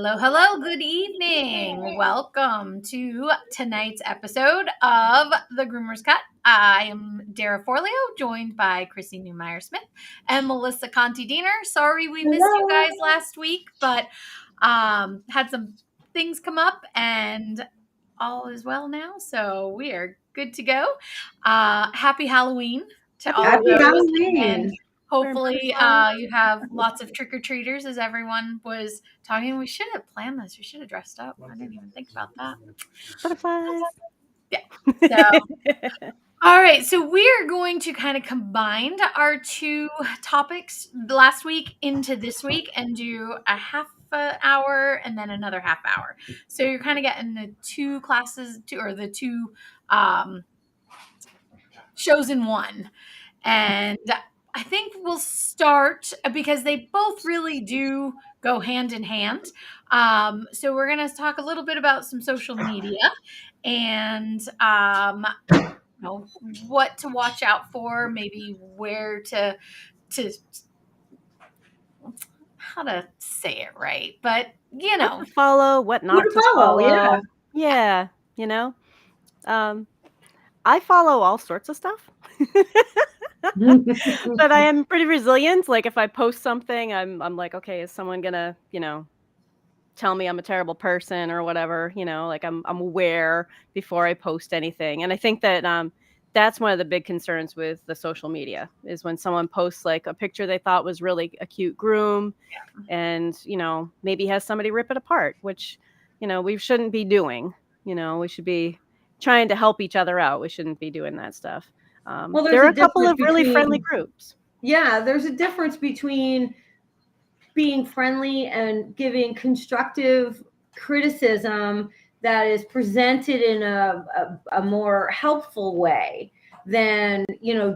Hello, hello, good evening. Welcome to tonight's episode of The Groomer's Cut. I am Dara Forleo, joined by Chrissy Newmeyer Smith and Melissa Conti Diener. Sorry we missed you guys last week, but had some things come up and all is well now, so we are good to go. Happy Halloween to all of Happy those. Halloween. And hopefully you have lots of trick-or-treaters, as everyone was talking. We should have planned this. We should have dressed up. I didn't even think about that. Butterflies. Yeah. So, all right. So we're going to kind of combine our two topics last week into this week and do a half an hour and then another half hour. So you're kind of getting the two classes or the two shows in one. And I think we'll start because they both really do go hand in hand. So we're going to talk a little bit about some social media and what to watch out for, maybe where to how to say it right, but what to follow, what not to follow. Yeah, I follow all sorts of stuff. But I am pretty resilient. Like if I post something, I'm like, okay, is someone gonna, tell me I'm a terrible person or whatever, like I'm aware before I post anything. And I think that that's one of the big concerns with the social media is when someone posts like a picture they thought was really a cute groom and, maybe has somebody rip it apart, which, we shouldn't be doing. We should be trying to help each other out. We shouldn't be doing that stuff. There are a couple of really friendly groups. Yeah, there's a difference between being friendly and giving constructive criticism that is presented in a more helpful way than,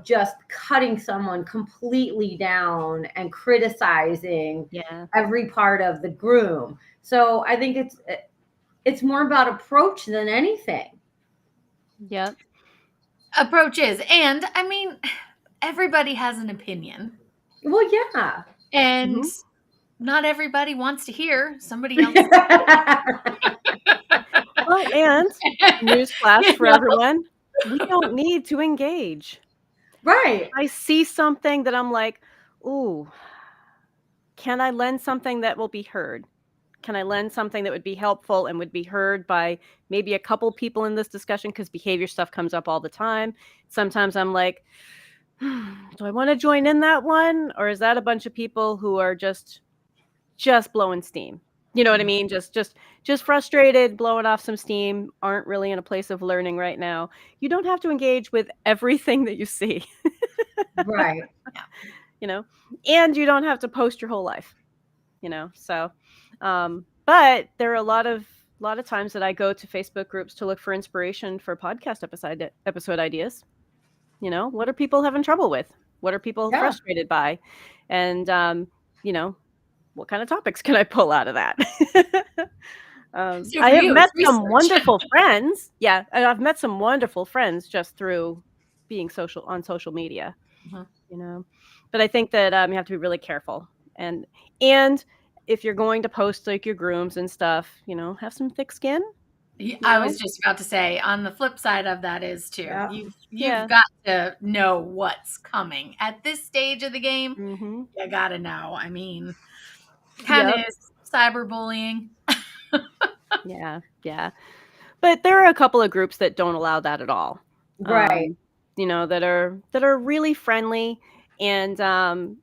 just cutting someone completely down and criticizing every part of the groom. So I think it's more about approach than anything. Yeah. Approaches. And I mean, everybody has an opinion. Well, yeah. And not everybody wants to hear somebody else. Well, and newsflash for everyone, we don't need to engage. Right. I see something that I'm like, ooh, can I lend something that will be heard? Can I lend something that would be helpful and would be heard by maybe a couple people in this discussion? Because behavior stuff comes up all the time. Sometimes I'm like, do I want to join in that one? Or is that a bunch of people who are just blowing steam? You know what I mean? Just frustrated, blowing off some steam, aren't really in a place of learning right now. You don't have to engage with everything that you see. Right. And you don't have to post your whole life, so but there are a lot of times that I go to Facebook groups to look for inspiration for podcast episode ideas. What are people having trouble with? What are people frustrated by? And what kind of topics can I pull out of that? I have met some wonderful friends. Yeah, and I've met some wonderful friends just through being on social media. But I think that you have to be really careful, and if you're going to post like your grooms and stuff, have some thick skin. I was just about to say, on the flip side of that is too, you've got to know what's coming at this stage of the game. You got to know. I mean, kind of cyberbullying. Yeah. But there are a couple of groups that don't allow that at all. Right. That are really friendly. And,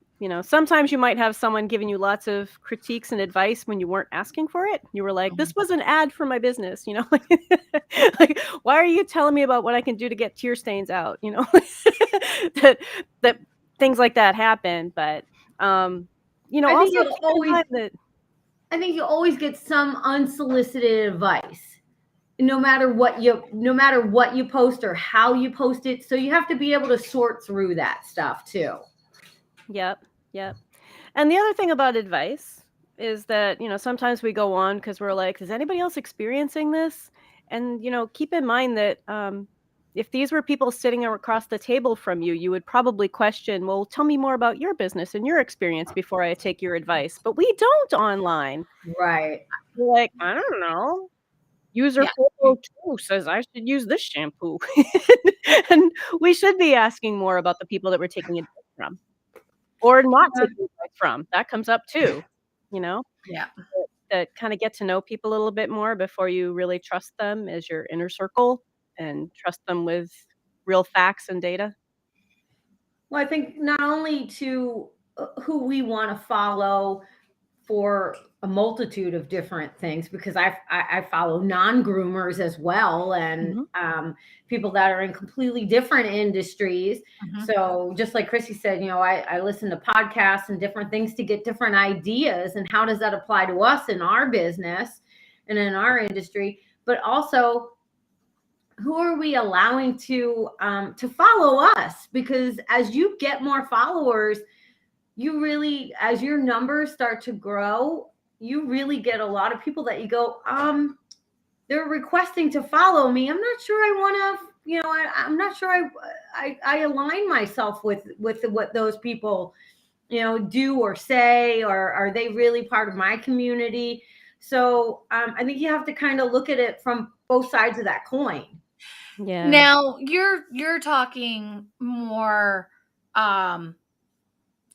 sometimes you might have someone giving you lots of critiques and advice when you weren't asking for it. You were like, this was an ad for my business, like, why are you telling me about what I can do to get tear stains out? That things like that happen. But, I think you always get some unsolicited advice, no matter what you post or how you post it. So you have to be able to sort through that stuff too. Yep. And the other thing about advice is that, sometimes we go on because we're like, is anybody else experiencing this? And, keep in mind that if these were people sitting across the table from you, you would probably question, well, tell me more about your business and your experience before I take your advice. But we don't online. Right. You're like, I don't know. User Yeah. 402 says I should use this shampoo. And we should be asking more about the people that we're taking advice from or not taking advice from. That comes up too, you know? Yeah. That kind of get to know people a little bit more before you really trust them as your inner circle and trust them with real facts and data. Well, I think not only to who we want to follow for a multitude of different things, because I follow non-groomers as well, and people that are in completely different industries. Mhm. So just like Chrissy said, I listen to podcasts and different things to get different ideas, and how does that apply to us in our business and in our industry, but also who are we allowing to follow us? Because as you get more followers, you really, as your numbers start to grow, you really get a lot of people that you go, they're requesting to follow me. I'm not sure I want to, I'm not sure I align myself with what those people, do or say, or are they really part of my community? So I think you have to kind of look at it from both sides of that coin. Yeah. Now you're talking more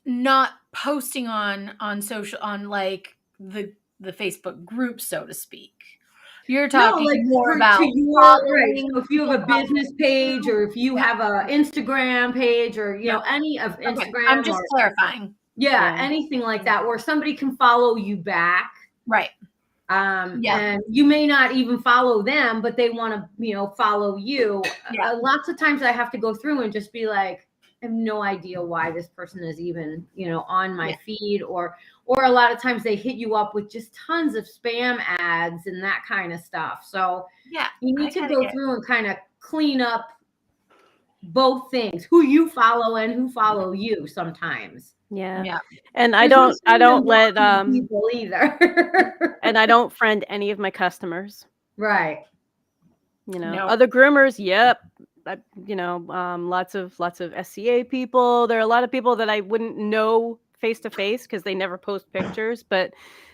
not posting on social, on like the Facebook group, so to speak. You're talking more about right. following So if you have a business page, or if you have a Instagram page, or any of Okay, Instagram, I'm just clarifying. Yeah, anything like that where somebody can follow you back. Right. And you may not even follow them, but they want to, follow you. Yeah. Lots of times I have to go through and just be like, I have no idea why this person is even, on my feed, or a lot of times they hit you up with just tons of spam ads and that kind of stuff. So you need to go through and kind of clean up both things, who you follow and who follow you sometimes. Yeah. And I don't let people either. and I don't friend any of my customers. Right. Other groomers, yep. Lots of SCA people. There are a lot of people that I wouldn't know face to face because they never post pictures, but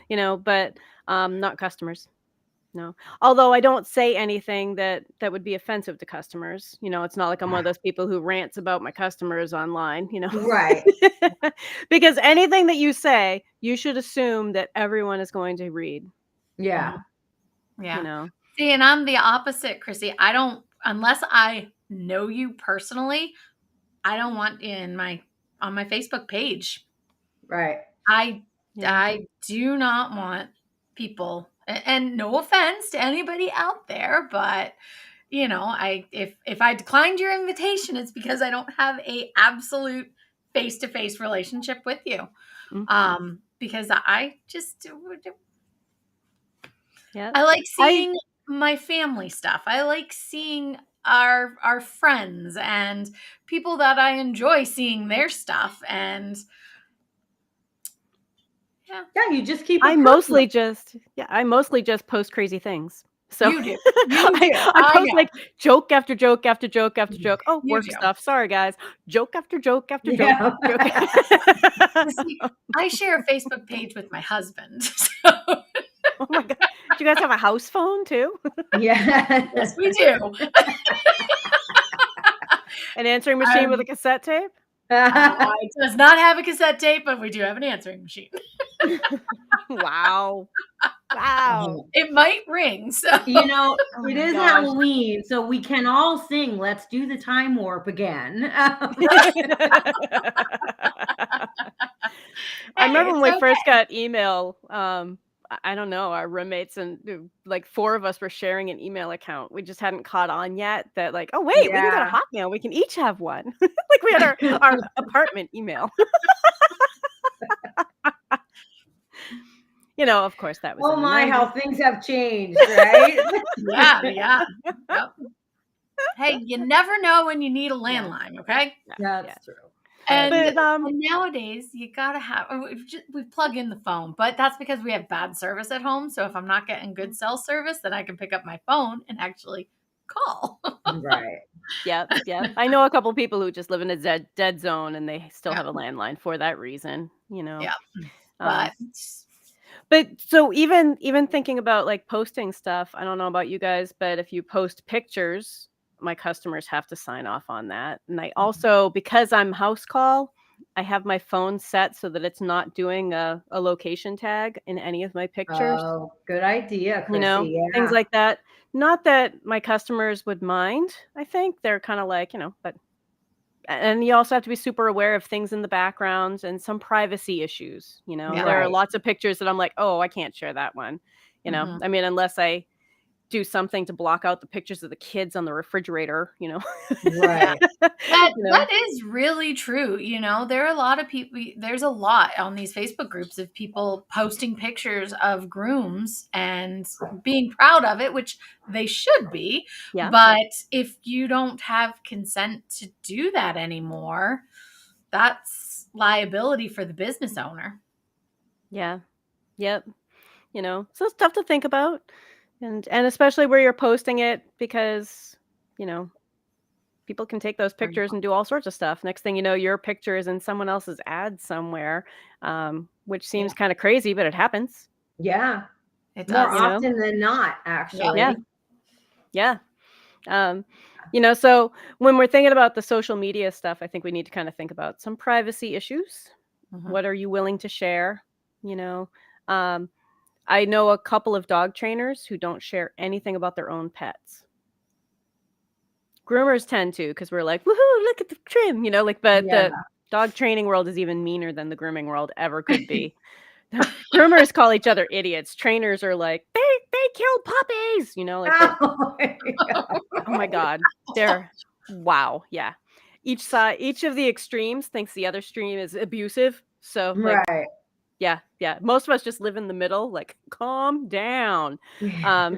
not customers. No. Although I don't say anything that would be offensive to customers. It's not like I'm one of those people who rants about my customers online, Right. Because anything that you say, you should assume that everyone is going to read. Yeah. Yeah. See, and I'm the opposite, Chrissy. I don't, unless I know you personally, I don't want on my Facebook page. Right. I do not want people, and no offense to anybody out there, but if I declined your invitation, it's because I don't have a absolute face-to-face relationship with you. Because I just I like seeing my family stuff. I like seeing our friends and people that I enjoy seeing their stuff, and you just keep. I mostly just post crazy things. So you do. I post like joke after joke after joke after joke. Oh, work stuff. Sorry, guys. Joke after joke after joke. See, I share a Facebook page with my husband. So. Oh my god! Do you guys have a house phone too? Yes, we do. An answering machine with a cassette tape? It does not have a cassette tape, but we do have an answering machine. Wow. It might ring. So it is Halloween, so we can all sing "Let's Do the Time Warp" again. I remember when we first got email. I don't know, our roommates and like 4 of us were sharing an email account. We just hadn't caught on yet that like, oh wait, we can get a Hotmail. We can each have one. Like we had our apartment email. Of course that was. Oh my, how things have changed, right? Yeah. Yep. Hey, you never know when you need a landline, okay? That's true. And nowadays, you gotta have. We plug in the phone, but that's because we have bad service at home. So if I'm not getting good cell service, then I can pick up my phone and actually call. Right. Yeah. I know a couple of people who just live in a dead zone, and they still have a landline for that reason. Yeah. But so even thinking about like posting stuff, I don't know about you guys, but if you post pictures, my customers have to sign off on that. And I also, because I'm house call, I have my phone set so that it's not doing a location tag in any of my pictures, Oh, good idea, you know, Chrissy. things Yeah. like that. Not that my customers would mind. I think they're kind of like, but and you also have to be super aware of things in the background and some privacy issues. Yeah. There are Right. lots of pictures that I'm like, oh, I can't share that one. Mhm. I mean, unless I do something to block out the pictures of the kids on the refrigerator, Right. That is really true. There are a lot of people. There's a lot on these Facebook groups of people posting pictures of grooms and being proud of it, which they should be. Yeah. But if you don't have consent to do that anymore, that's liability for the business owner. Yeah. Yep. So it's tough to think about. And especially where you're posting it because, people can take those pictures and do all sorts of stuff. Next thing you know, your picture is in someone else's ad somewhere, which seems kind of crazy, but it happens. Yeah. It More does. often than not, actually. Yeah. So when we're thinking about the social media stuff, I think we need to kind of think about some privacy issues. Mhm. What are you willing to share? I know a couple of dog trainers who don't share anything about their own pets. Groomers tend to, because we're like, woohoo, look at the trim, but Yeah. the dog training world is even meaner than the grooming world ever could be. Groomers call each other idiots. Trainers are like, they kill puppies, Oh, oh my God. Wow. Yeah. Each of the extremes thinks the other extreme is abusive. So like, right. yeah. Most of us just live in the middle, like, calm down.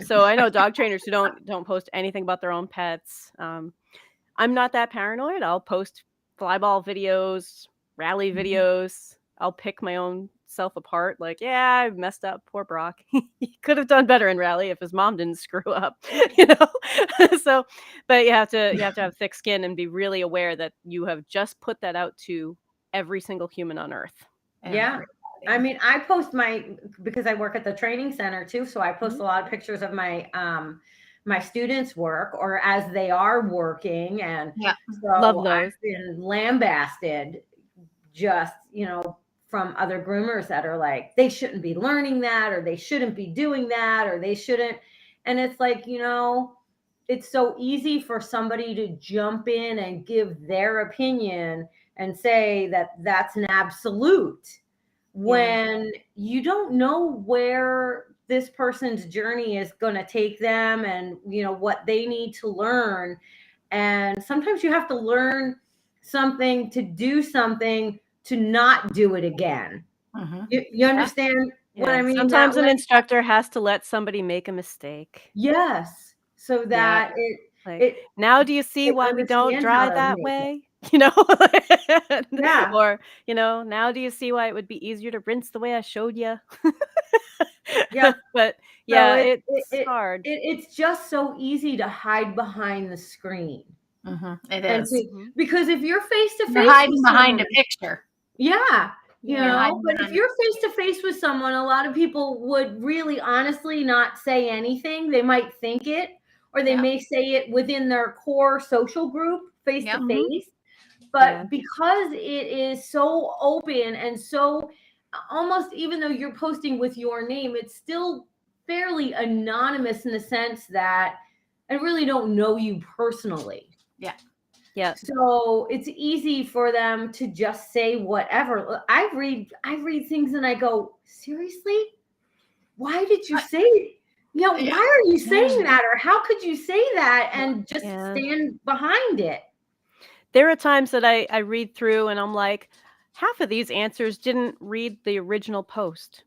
So I know dog trainers who don't post anything about their own pets. I'm not that paranoid. I'll post flyball videos, rally videos. I'll pick my own self apart. Like, yeah, I messed up. Poor Brock. He could have done better in rally if his mom didn't screw up. So, but you have to have thick skin and be really aware that you have just put that out to every single human on earth. Yeah. I mean, I post because I work at the training center too. So I post a lot of pictures of my students' work or as they are working. And so Love those. I've been lambasted just, from other groomers that are like, they shouldn't be learning that, or they shouldn't be doing that, or they shouldn't. And it's like, it's so easy for somebody to jump in and give their opinion and say that that's an absolute when you don't know where this person's journey is going to take them and what they need to learn. And sometimes you have to learn something to do something to not do it again. You understand what I mean? Sometimes an instructor has to let somebody make a mistake. Yes. So that now do you see why we don't dry that way? Yeah. Or, now do you see why it would be easier to rinse the way I showed you? Yeah. But yeah, it's hard. It's just so easy to hide behind the screen. It is. Because if you're face to face, you're hiding behind a picture. Yeah. But if you're face to face with someone, a lot of people would really honestly not say anything. They might think it, or they may say it within their core social group face to face. But because it is so open and so almost, even though you're posting with your name, it's still fairly anonymous in the sense that I really don't know you personally. Yeah. So it's easy for them to just say whatever. I read things and I go, seriously? Why did you say it? Why are you saying that? Or how could you say that and just stand behind it? There are times that I read through and I'm like, half of these answers didn't read the original post.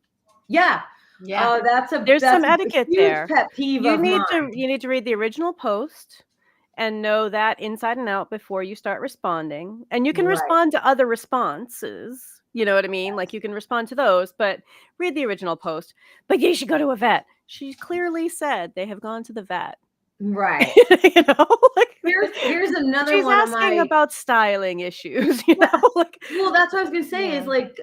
Yeah. Yeah. There's some etiquette there. Pet peeve you need to read the original post and know that inside and out before you start responding. And you can respond to other responses. You know what I mean? Like you can respond to those, but read the original post. But you should go to a vet. She clearly said they have gone to the vet. Right. You know, like Here's another she's one of asking my about styling issues, you know, like well, that's what I was gonna say Yeah. is like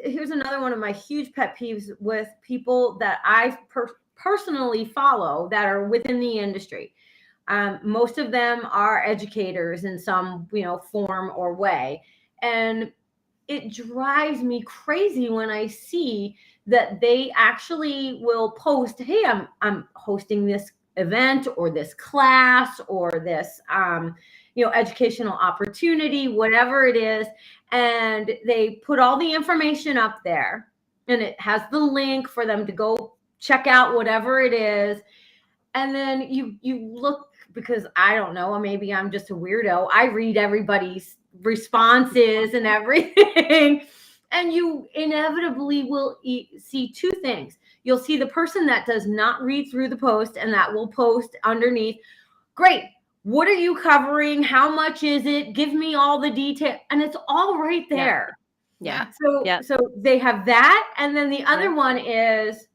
here's another one of my huge pet peeves with people that I personally follow that are within the industry. Most of them are educators in some form or way, and it drives me crazy when I see that they actually will post, "Hey, I'm hosting this event or this class or this educational opportunity, whatever it is," and they put all the information up there, and it has the link for them to go check out whatever it is, and then you look, because I don't know, maybe I'm just a weirdo. I read everybody's responses and everything. And you inevitably will see two things. You'll see the person that does not read through the post and that will post underneath, "Great. What are you covering? How much is it? Give me all the detail." And it's all right there. Yeah. So they have that. And then the other one is,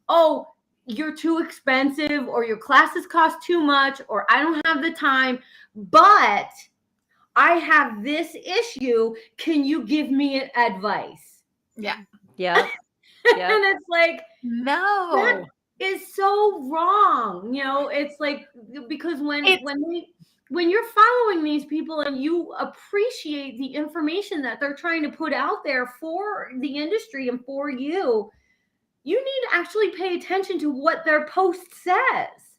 "Oh, you're too expensive," or "Your classes cost too much," or "I don't have the time, but I have this issue. Can you give me advice?" Yeah. Yeah. And it's like, No. that is so wrong. It's like, because when you're following these people and you appreciate the information that they're trying to put out there for the industry and for you, you need to actually pay attention to what their post says.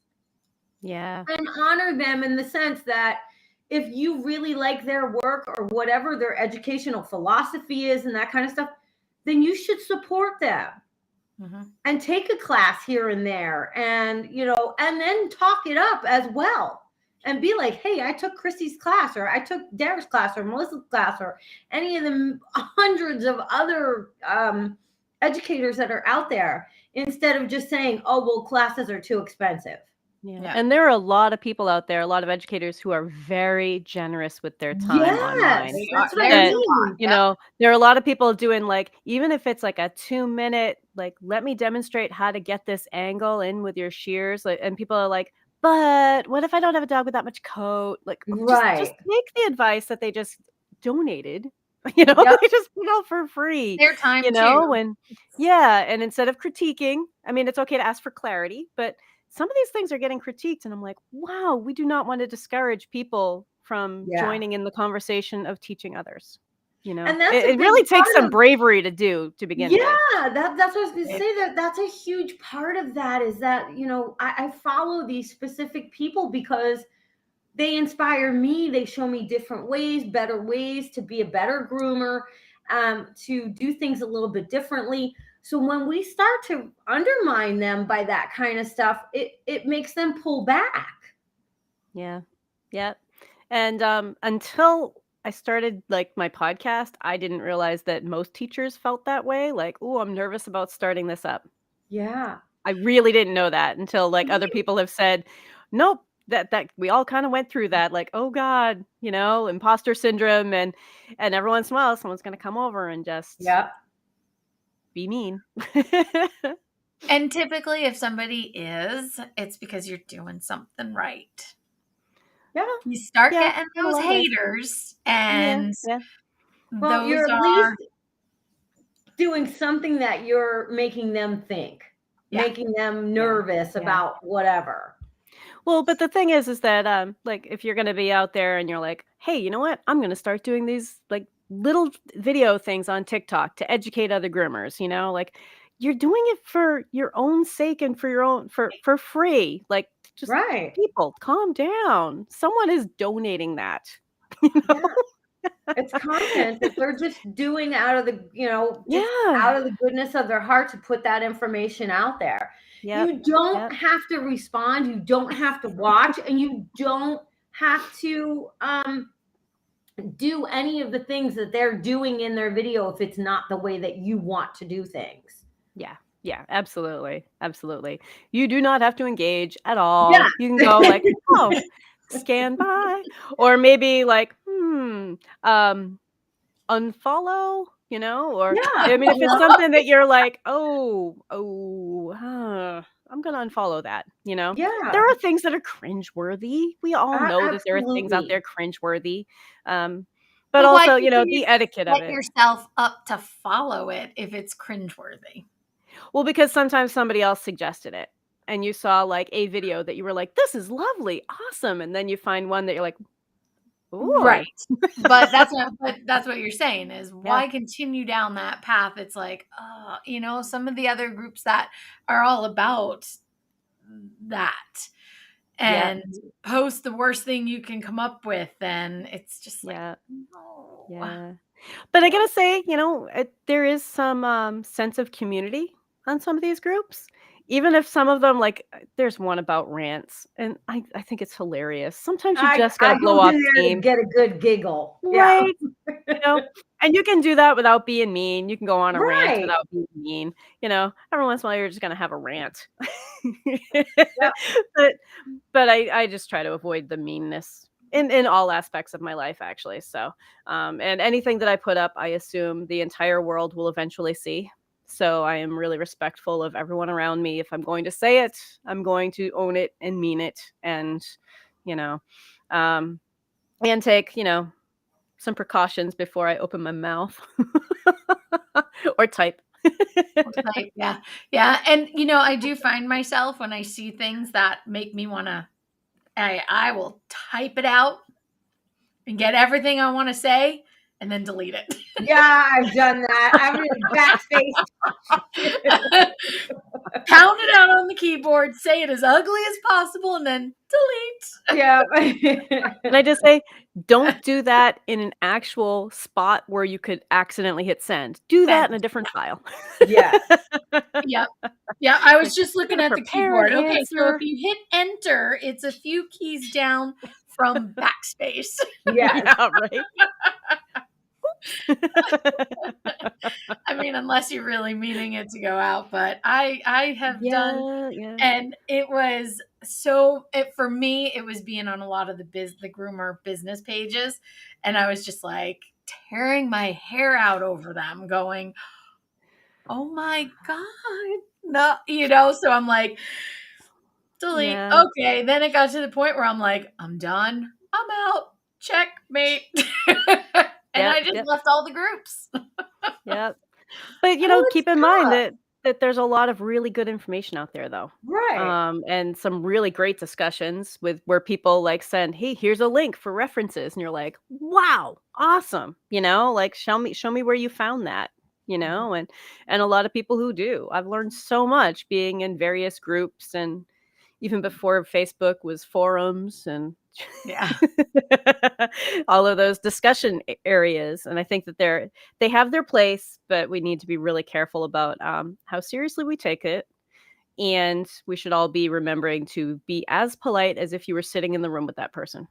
Yeah. And honor them in the sense that if you really like their work or whatever their educational philosophy is and that kind of stuff, then you should support them. Mm-hmm. And take a class here and there, and and then talk it up as well, and be like, "Hey, I took Chrissy's class, or I took Derek's class, or Melissa's class, or any of the hundreds of other educators that are out there," instead of just saying, "Oh, well, classes are too expensive." Yeah. And there are a lot of people out there, a lot of educators who are very generous with their time online. Yes, that's what I And, mean. you know, there are a lot of people doing like, even if it's like a 2-minute, like, let me demonstrate how to get this angle in with your shears. Like, and people are like, but what if I don't have a dog with that much coat? Like, just Right. take the advice that they just donated. You know, Yep. they just put out for free. Their time You know, too. and yeah, and instead of critiquing, I mean, it's okay to ask for clarity, but some of these things are getting critiqued, and I'm like, wow, we do not want to discourage people from Yeah. joining in the conversation of teaching others. You know, And that's a it really big takes part some of- bravery to do to begin with. Yeah, that's what I was going to say. That's a huge part of that, is that I follow these specific people because they inspire me. They show me different ways, better ways to be a better groomer, to do things a little bit differently. So when we start to undermine them by that kind of stuff, it makes them pull back. Yeah. Yeah. And until I started like my podcast, I didn't realize that most teachers felt that way. Like, oh, I'm nervous about starting this up. Yeah. I really didn't know that until like other people have said, nope, that we all kind of went through that. Like, oh God, you know, imposter syndrome, and every once in a while someone's gonna come over and just be mean. And typically if somebody is, it's because you're doing something right. Yeah. You start Yeah, getting in a those lot of ways. haters, and Yeah. Well, those you're at are least doing something that you're making them think, Yeah. making them nervous about whatever. Well, but the thing is that like if you're gonna be out there and you're like, hey, you know what? I'm gonna start doing these like little video things on TikTok to educate other groomers, you know, like you're doing it for your own sake and for your own for free. Like, just Right. people, calm down. Someone is donating that. You know? Yeah. It's content that they're just doing out of the, just Yeah. out of the goodness of their heart to put that information out there. Yep. You don't have to respond. You don't have to watch, and you don't have to do any of the things that they're doing in their video if it's not the way that you want to do things. Yeah, absolutely. Absolutely. You do not have to engage at all. Yeah. You can go like, oh, scan by. Or maybe like, unfollow, you know, or Yeah. I mean, if it's something that you're like, I'm gonna unfollow that. There Yeah, are things that are cringeworthy. We all know that there are things out absolutely. there cringeworthy. But But why also, continue the to etiquette of set it. yourself up to follow it if it's cringeworthy? Well, because sometimes somebody else suggested it and you saw like a video that you were like, this is lovely, awesome. And then you find one that you're like, Right. ooh, But that's what you're saying is yeah, why continue down that path? It's like, some of the other groups that are all about that yeah, and post the worst thing you can come up with, then it's just like, yeah, no. yeah. But I gotta say, there is some sense of community on some of these groups. Even if some of them, like, there's one about rants, and I think it's hilarious. Sometimes you just I gotta go blow off in there to steam, get a good giggle. Yeah. right? You know, and you can do that without being mean. You can go on a rant Right. without being mean. Every once in a while, you're just gonna have a rant. Yep. but but I just try to avoid the meanness in all aspects of my life, actually. So, and anything that I put up, I assume the entire world will eventually see. So I am really respectful of everyone around me. If I'm going to say it, I'm going to own it and mean it, and you know, um, and take some precautions before I open my mouth or type. Like, yeah. Yeah. And I do find myself when I see things that make me want to, I will type it out and get everything I want to say and then delete it. Yeah, I've done that. I'm in backspace. Pound it out on the keyboard, say it as ugly as possible, and then delete. Yeah. And I just say, don't do that in an actual spot where you could accidentally hit send. Do that in a Send. different file. Yes. Yep. Yeah, I was Like, just I'm looking gonna at the prepare an keyboard. Okay, so if answer. you hit enter, it's a few keys down from backspace. Yes. Yeah, right. I mean, unless you're really meaning it to go out, but I have done, Yeah, yeah. and it was for me it was being on a lot of the groomer business pages, and I was just like tearing my hair out over them, going, "Oh my god, no," so I'm like, delete. Yeah, Okay, then it got to the point where I'm like, I'm done. I'm out. Checkmate. And yep, I just yep, left all the groups. yep. But Well, it's keep in mind tough. that there's a lot of really good information out there, though. Right. And some really great discussions with where people like send, "Hey, here's a link for references," and you're like, "Wow, awesome!" Like show me where you found that. And a lot of people who do. I've learned so much being in various groups, and even before Facebook was forums and Yeah. all of those discussion areas. And I think that they have their place, but we need to be really careful about how seriously we take it. And we should all be remembering to be as polite as if you were sitting in the room with that person.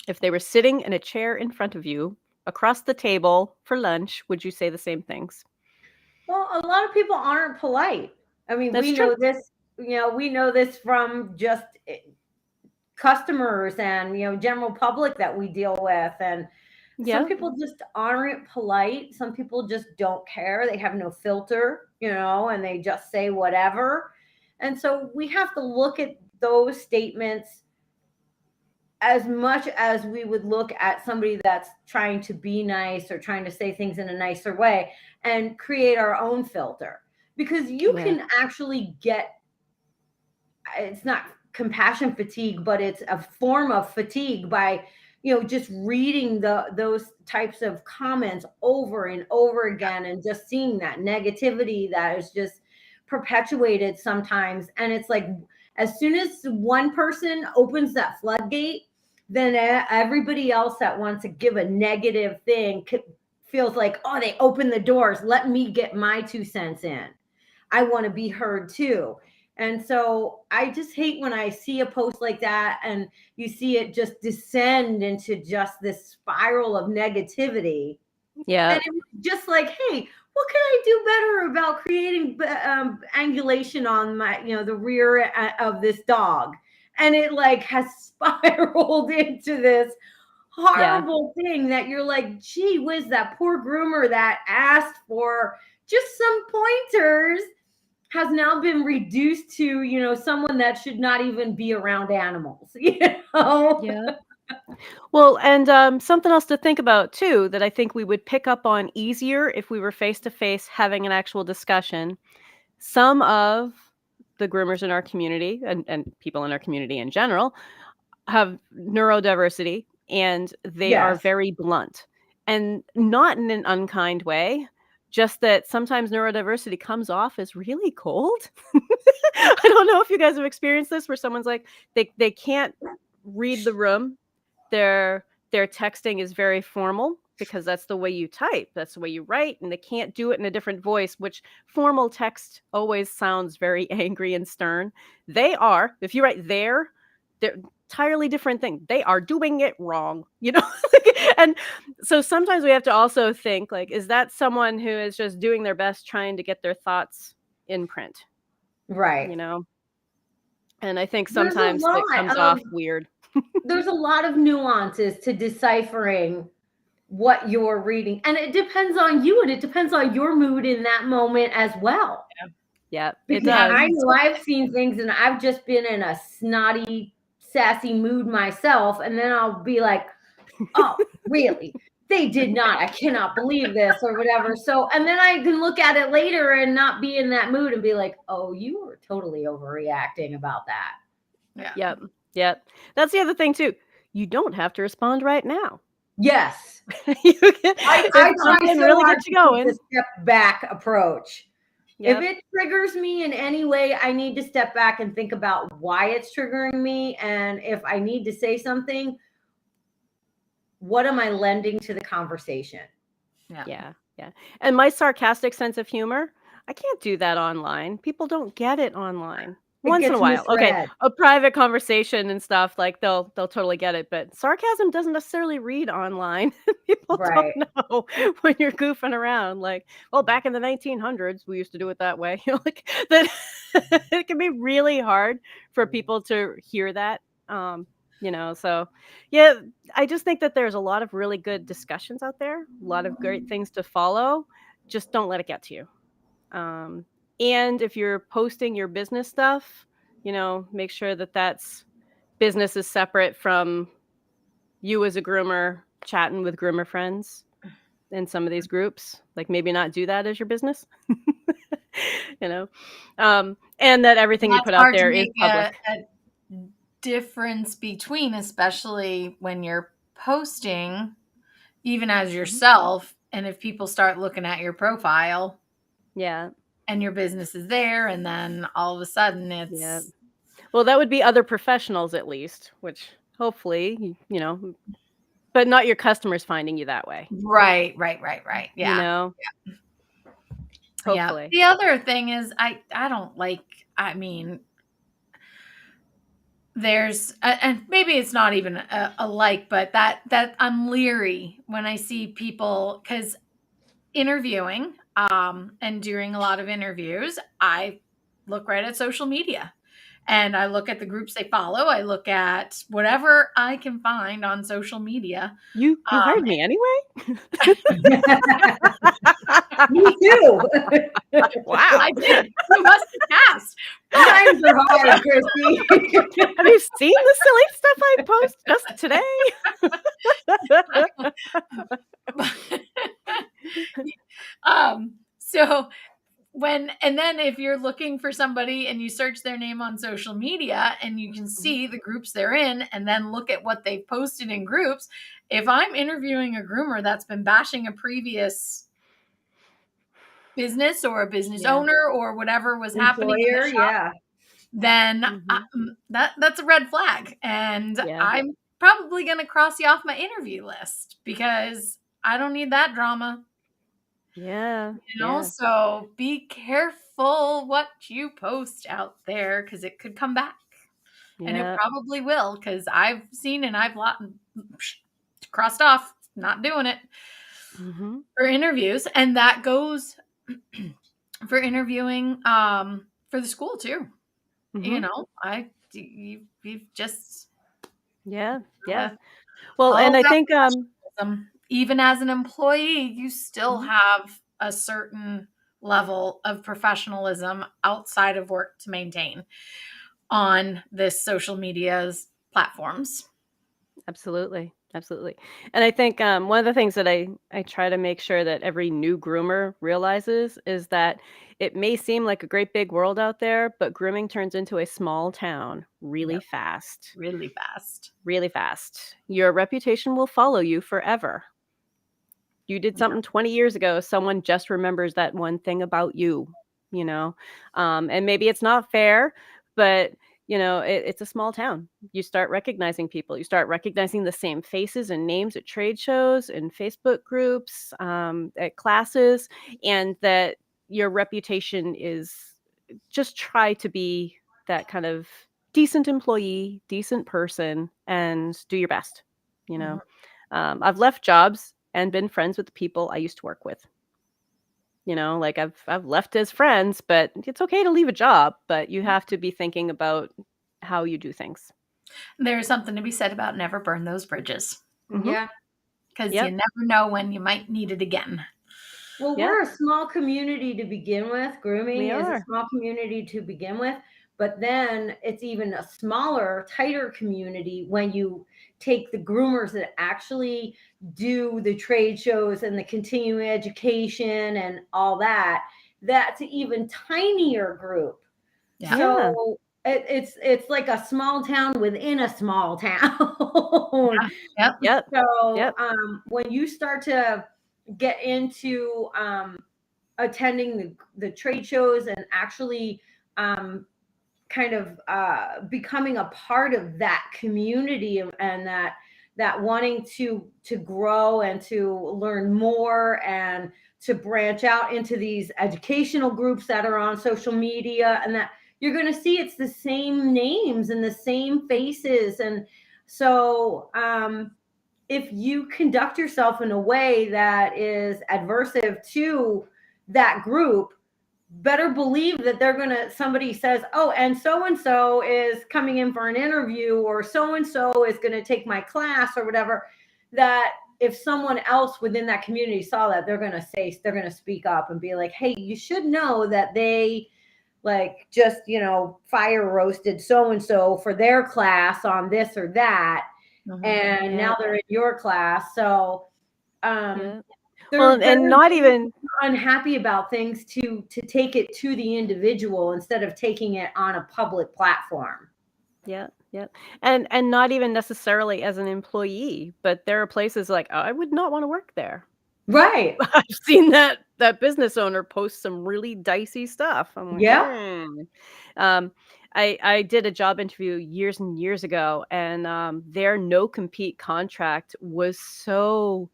If they were sitting in a chair in front of you across the table for lunch, would you say the same things? Well, a lot of people aren't polite. I mean, That's we true. know this, we know this from just customers and, general public that we deal with. And some Yeah. people just aren't polite. Some people just don't care. They have no filter, and they just say whatever. And so we have to look at those statements as much as we would look at somebody that's trying to be nice or trying to say things in a nicer way and create our own filter, because you Yeah. can actually get, it's not compassion fatigue, but it's a form of fatigue by just reading those types of comments over and over again and just seeing that negativity that is just perpetuated sometimes. And it's like, as soon as one person opens that floodgate, then everybody else that wants to give a negative thing feels like, oh, they opened the doors, let me get my 2 cents in. I want to be heard too. And so I just hate when I see a post like that and you see it just descend into just this spiral of negativity. Yeah. And it was just like, hey, what can I do better about creating angulation on my, the rear of this dog? And it like has spiraled into this Yeah. horrible thing that you're like, gee whiz, that poor groomer that asked for just some pointers has now been reduced to, someone that should not even be around animals, Yeah. Well, and something else to think about too that I think we would pick up on easier if we were face to face having an actual discussion. Some of the groomers in our community and people in our community in general have neurodiversity, and they are Yes. very blunt, and not in an unkind way, just that sometimes neurodiversity comes off as really cold. I don't know if you guys have experienced this where someone's like they can't read the room. Their texting is very formal because that's the way you type, that's the way you write, and they can't do it in a different voice, which formal text always sounds very angry and stern. They are, if you write they're entirely different thing. They are doing it wrong, and so sometimes we have to also think like, is that someone who is just doing their best trying to get their thoughts in print, Right. and I think There's a sometimes it lot comes of off weird. there's a lot of nuances to deciphering what you're reading, and it depends on you, and it depends on your mood in that moment as well. Yeah, it Because does. I know I've seen things and I've just been in a snotty, sassy mood myself, and then I'll be like, oh, really? They did not. I cannot believe this, or whatever. So, and then I can look at it later and not be in that mood and be like, oh, you were totally overreacting about that. Yeah. Yep. That's the other thing too. You don't have to respond right now. Yes. You can, I if try something so really hard gets you to take going. the step back approach. Yep. If it triggers me in any way, I need to step back and think about why it's triggering me. And if I need to say something, what am I lending to the conversation? Yeah. And my sarcastic sense of humor, I can't do that online. People don't get it online. Once in a while. Okay. A private conversation and stuff, like they'll totally get it, but sarcasm doesn't necessarily read online. People Right. don't know when you're goofing around. Like, well, back in the 1900s, we used to do it that way. Like that. It can be really hard for people to hear that. So yeah, I just think that there's a lot of really good discussions out there, a lot of great things to follow. Just don't let it get to you. And if you're posting your business stuff, make sure that that's business is separate from you as a groomer chatting with groomer friends in some of these groups. Like maybe not do that as your business, and that everything you put out there is public. A difference between, especially when you're posting, even as yourself, and if people start looking at your profile, and your business is there, and then all of a sudden it's well, that would be other professionals at least, which hopefully but not your customers finding you that way. Right. Yeah. Hopefully. The other thing is I don't like, I mean, there's and maybe it's not even a like, but that I'm leery when I see people, because interviewing and doing a lot of interviews, I look right at social media and I look at the groups they follow. I look at whatever I can find on social media. You hired me anyway? Me too. Wow. I did. You must have passed. Times are hard, Christy. Have you seen the silly stuff I post just today? So then if you're looking for somebody and you search their name on social media and you can see the groups they're in and then look at what they've posted in groups, if I'm interviewing a groomer that's been bashing a previous business or a business owner or whatever was happening in the shop, then that's a red flag. And I'm probably going to cross you off my interview list because I don't need that drama. So be careful what you post out there because it could come back. And it probably will, because I've seen and I've crossed off, not doing it for interviews. And that goes for interviewing for the school too. You've just well, and I think even as an employee, you still have a certain level of professionalism outside of work to maintain on this social media's platforms. Absolutely. Absolutely. And I think one of the things that I try to make sure that every new groomer realizes is that it may seem like a great big world out there, but grooming turns into a small town really Yep, fast. really fast. Really fast. Your reputation will follow you forever. You did Yeah. something 20 years ago, someone just remembers that one thing about you, you know? And maybe it's not fair, but it's a small town. You start recognizing people. You start recognizing the same faces and names at trade shows and Facebook groups, at classes, and that your reputation is just try to be that kind of decent employee, decent person, and do your best. You know, I've left jobs and been friends with the people I used to work with. Like I've left as friends, but it's okay to leave a job, but you have to be thinking about how you do things. There's something to be said about never burn those bridges, Mhm. Yeah. because you Yep. never know when you might need it again. Well, Yep. we're a small community to begin with. We Grooming is a are. small community to begin with, but then it's even a smaller, tighter community when you take the groomers that actually do the trade shows and the continuing education and all that. That's an even tinier group. Yeah. Yeah. So it's like a small town within a small town. Yep. Yep. So Yep. when you start to get into attending the trade shows and actually kind of becoming a part of that community and that wanting to grow and to learn more and to branch out into these educational groups that are on social media, and that you're going to see it's the same names and the same faces. And so if you conduct yourself in a way that is adversive to that group, better believe that they're going to, somebody says, oh, and so is coming in for an interview, or so is going to take my class or whatever, that if someone else within that community saw that, they're going to speak up and be like, hey, you should know that they like just, fire roasted so for their class on this or that. And now they're in your class. So Yeah. they're Well, and better not even unhappy about things to take it to the individual instead of taking it on a public platform. yeah, yeah. And not even necessarily as an employee, but there are places like, "Oh, I would not wanna work there." Right. I've seen that business owner post some really dicey stuff. I'm like, Yeah. "Hmm." Um, I did a job interview years and years ago, and, their no compete contract was so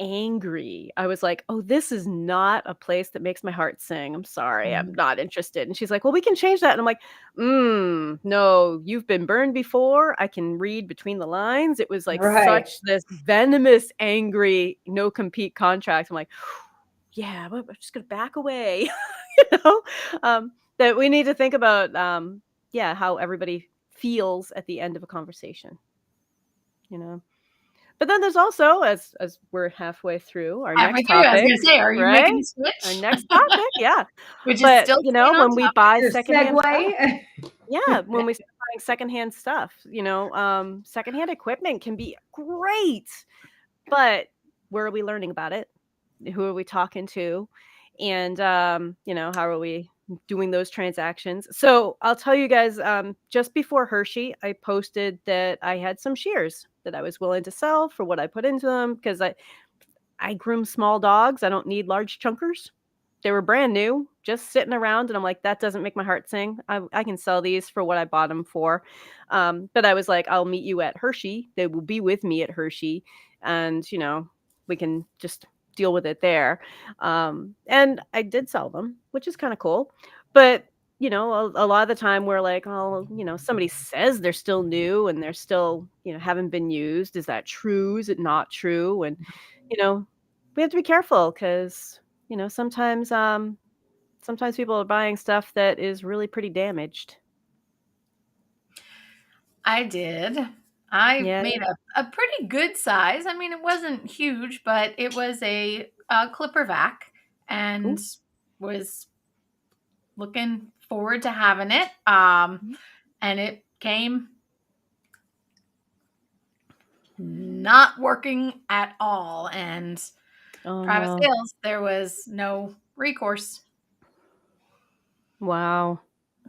angry. I was like, "Oh, this is not a place that makes my heart sing. I'm sorry. I'm not interested." And she's like, "Well, we can change that." And I'm like, no, you've been burned before. I can read between the lines." It was like Right. such this venomous, angry, no compete contract. I'm like, "Yeah, but I'm just gonna back away." you know? That we need to think about, yeah, how everybody feels at the end of a conversation, you know? But then there's also, as we're halfway through our Halfway next through, I was topic, going to say, are you right? making a Our switch? next topic, yeah. Which is But, still staying on when we topic. buy Your secondhand stuff, segue. yeah, when we start buying secondhand stuff, secondhand equipment can be great, but where are we learning about it? Who are we talking to? And, how are we doing those transactions? So I'll tell you guys, just before Hershey, I posted that I had some shears that I was willing to sell for what I put into them because I groom small dogs. I don't need large chunkers. They were brand new, just sitting around, and I'm like, that doesn't make my heart sing. I can sell these for what I bought them for. But I was like, I'll meet you at Hershey. They will be with me at Hershey, and we can just deal with it there. And I did sell them, which is kind of cool. But a lot of the time we're like, oh, somebody says they're still new and they're still, haven't been used. Is that true? Is it not true? And you know, we have to be careful because sometimes people are buying stuff that is really pretty damaged. I did. I Yeah. made a pretty good size. I mean, it wasn't huge, but it was a clipper vac. and Cool. was looking forward to having it. And it came not working at all. And Oh private no. sales, there was no recourse. Wow.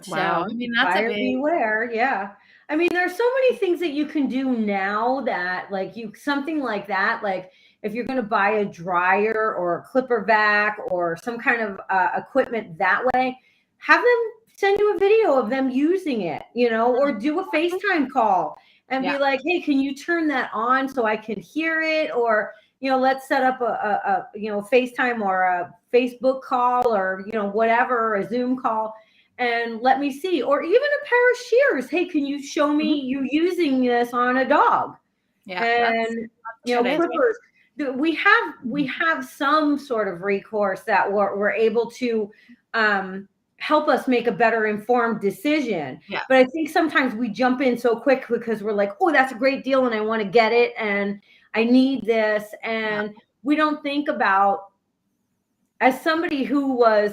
So, Wow. I mean, that's a Buyer big, beware. Yeah. I mean, there's so many things that you can do now that like something like that, like if you're going to buy a dryer or a clipper vac or some kind of equipment that way, have them send you a video of them using it, or do a FaceTime call and be Yeah. like, hey, can you turn that on so I can hear it? Or, let's set up a FaceTime or a Facebook call or, whatever, a Zoom call. And let me see, or even a pair of shears. Hey, can you show me you using this on a dog? Yeah. And clippers. We have some sort of recourse that we're able to help us make a better informed decision. Yeah. But I think sometimes we jump in so quick because we're like, oh, that's a great deal and I want to get it and I need this. And we don't think about, as somebody who was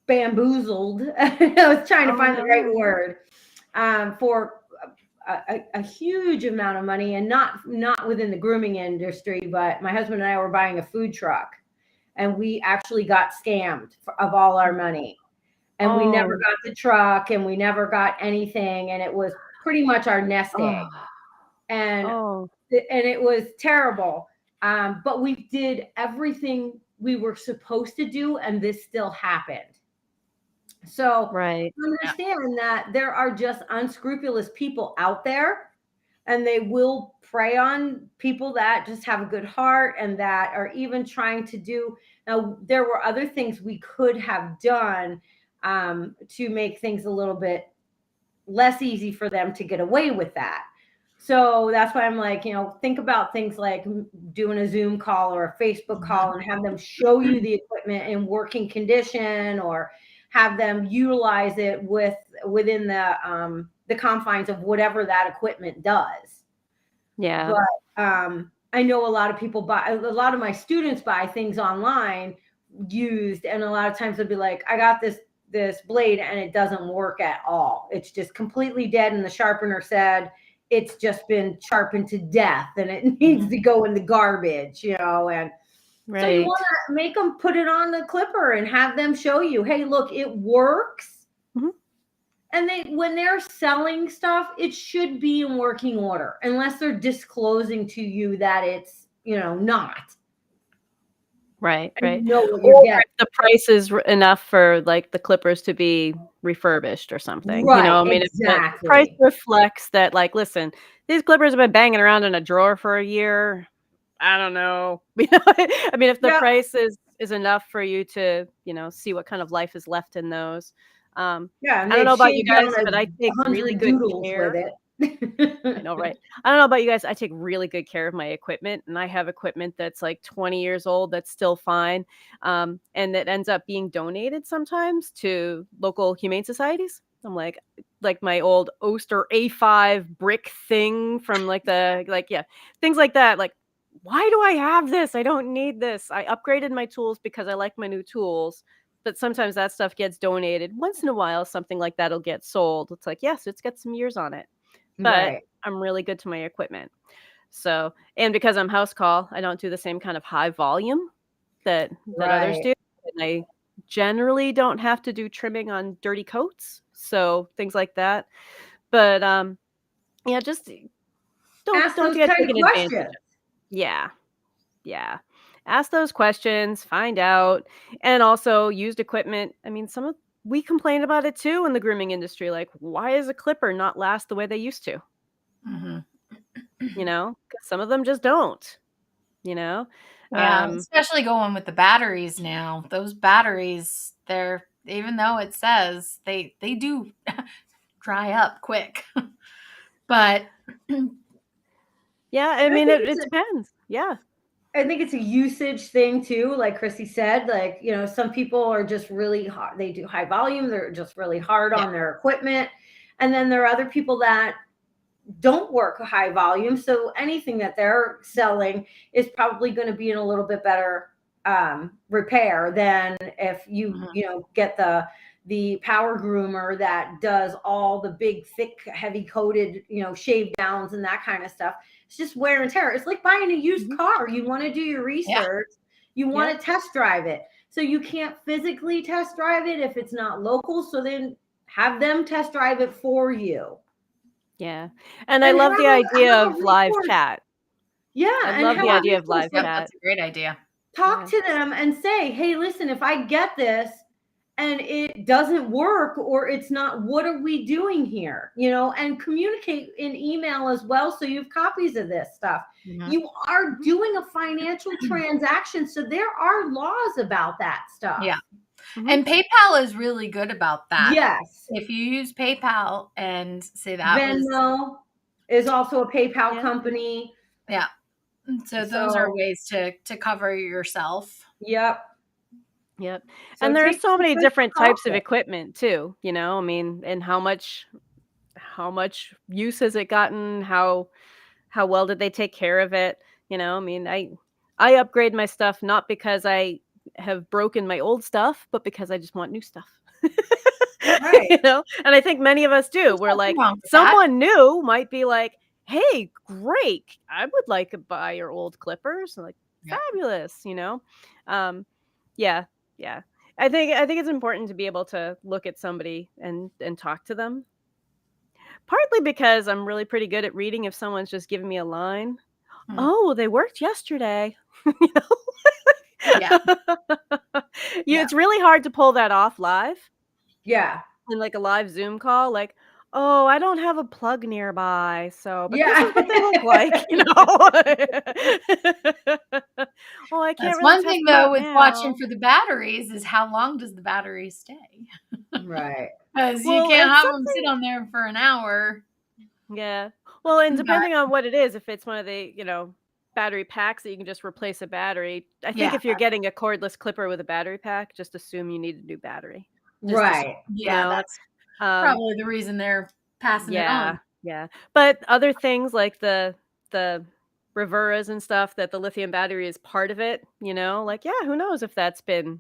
bamboozled. I was trying to find the right word, for a huge amount of money, and not within the grooming industry, but my husband and I were buying a food truck, and we actually got scammed of all our money, and we never got the truck, and we never got anything, and it was pretty much our nest egg, and it was terrible. But we did everything we were supposed to do, and this still happened. So understand that there are just unscrupulous people out there, and they will prey on people that just have a good heart and that are even trying to do. Now, there were other things we could have done to make things a little bit less easy for them to get away with that. So that's why I'm like, think about things like doing a Zoom call or a Facebook call and have them show you the equipment in working condition, or have them utilize it within the confines of whatever that equipment does. Yeah. But I know a lot of people a lot of my students buy things online used, and a lot of times they'll be like, I got this blade and it doesn't work at all. It's just completely dead, and the sharpener said it's just been sharpened to death and it needs to go in the garbage, and so you want to make them put it on the clipper and have them show you, hey, look, it works. And when they're selling stuff, it should be in working order, unless they're disclosing to you that it's, not. Right. Or if the price is enough for like the clippers to be refurbished or something. Right, I mean, exactly. if the price reflects that, like, listen, these clippers have been banging around in a drawer for a year. I don't know. I mean, if the price is enough for you to, see what kind of life is left in those. I don't know about you guys, but I take really good care with it. I know, right? I don't know about you guys. I take really good care of my equipment, and I have equipment that's like 20 years old that's still fine, and that ends up being donated sometimes to local humane societies. I'm like my old Oster A5 brick thing from things like that. Like, why do I have this? I don't need this. I upgraded my tools because I like my new tools. But sometimes that stuff gets donated. Once in a while, something like that'll get sold. It's like, yes, it's got some years on it. But I'm really good to my equipment. So, and because I'm house call, I don't do the same kind of high volume that others do. And I generally don't have to do trimming on dirty coats. So things like that. But just don't get taken advantage of. Yeah. Ask those questions, find out. And also used equipment. I mean, we complain about it too in the grooming industry. Like, why does a clipper not last the way they used to? Because some of them just don't. Yeah, especially going with the batteries now. Those batteries, even though it says they do dry up quick, but yeah, I mean it depends. Yeah. I think it's a usage thing too. Like Chrissy said, like, some people are just really hard. They do high volume. They're just really hard on their equipment. And then there are other people that don't work high volume. So anything that they're selling is probably going to be in a little bit better repair than if you get the power groomer that does all the big, thick, heavy coated, shave downs and that kind of stuff. It's just wear and tear. It's like buying a used car. You want to do your research. You want to test drive it. So you can't physically test drive it if it's not local. So then have them test drive it for you. Yeah. And I love the idea of live chat. Yeah. I love the idea of live chat. That's a great idea. Talk to them and say, hey, listen, if I get this and it doesn't work or it's not, what are we doing here? And communicate in email as well. So you have copies of this stuff. You are doing a financial transaction. So there are laws about that stuff. Yeah. And PayPal is really good about that. Yes. If you use PayPal and say that Venmo is also a PayPal company. Yeah. So those are ways to cover yourself. Yep. So and there are so many different types of equipment too, I mean, and how much use has it gotten? How well did they take care of it? I mean, I upgrade my stuff not because I have broken my old stuff, but because I just want new stuff. Right. And I think many of us do. We're like, someone new might be like, hey, great, I would like to buy your old clippers. Like, fabulous, yeah. I think it's important to be able to look at somebody and talk to them. Partly because I'm really pretty good at reading if someone's just giving me a line. Oh, they worked yesterday. It's really hard to pull that off live. Yeah. In like a live Zoom call, like, oh, I don't have a plug nearby, so but this is what they look like, Oh, I can't. That's really one thing though with now. watching for the batteries is how long does the battery stay? Right. Because you can't have them sit on there for an hour. Yeah. Well, and depending on what it is, if it's one of the, battery packs that you can just replace a battery. I think if you're getting a cordless clipper with a battery pack, just assume you need a new battery. Right. That's probably the reason they're passing it on. Yeah. But other things like the Reveras and stuff, that the lithium battery is part of it, like, who knows if that's been,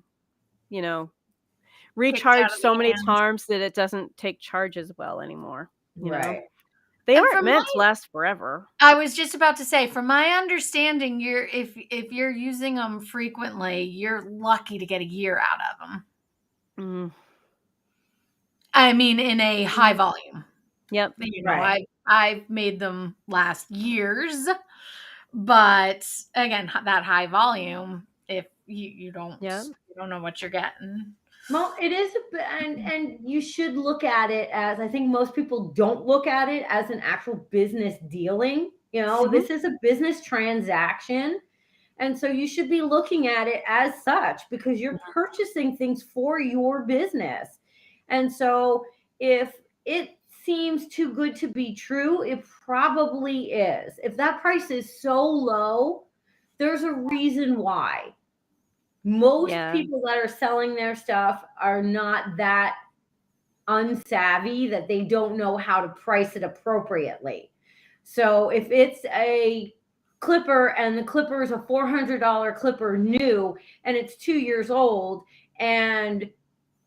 recharged so many times that it doesn't take charge as well anymore. You know? They aren't meant to last forever. I was just about to say, from my understanding, if you're using them frequently, you're lucky to get a year out of them. I mean, in a high volume. Yep. I've made them last years, but again, that high volume, if you don't know what you're getting. Well, it is, and you should look at it as, I think most people don't look at it as an actual business dealing. This is a business transaction. And so you should be looking at it as such because you're purchasing things for your business. And so if it seems too good to be true, it probably is. If that price is so low, there's a reason why. Most people that are selling their stuff are not that unsavvy that they don't know how to price it appropriately. So if it's a clipper and the clipper is a $400 clipper new and it's 2 years old and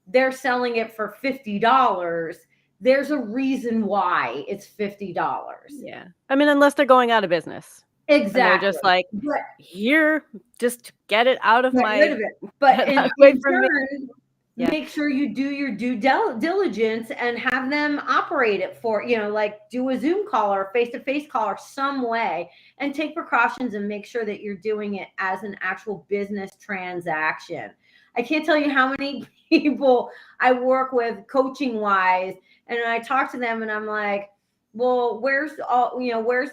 they're selling it for $50, there's a reason why it's $50. Yeah. I mean, unless they're going out of business. Exactly. And they're just like, here, just get it out of my... Rid of it. But in turn, make sure you do your due diligence and have them operate it for, like do a Zoom call or a face-to-face call or some way, and take precautions and make sure that you're doing it as an actual business transaction. I can't tell you how many people I work with coaching wise, and I talk to them and I'm like, well, where's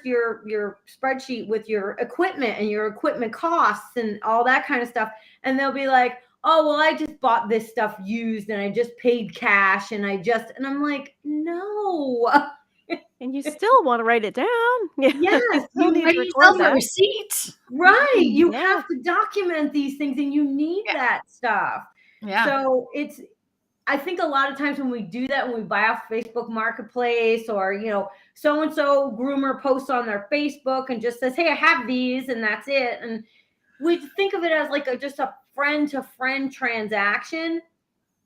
your spreadsheet with your equipment and your equipment costs and all that kind of stuff? And they'll be like, oh, well, I just bought this stuff used and I just paid cash and I'm like, no. And you still want to write it down. Yes. You need to record that receipt. Right. You have to document these things and you need that stuff. Yeah. So I think a lot of times when we do that, when we buy off Facebook Marketplace or, so-and-so groomer posts on their Facebook and just says, hey, I have these, and that's it. And we think of it as like just a friend-to-friend transaction,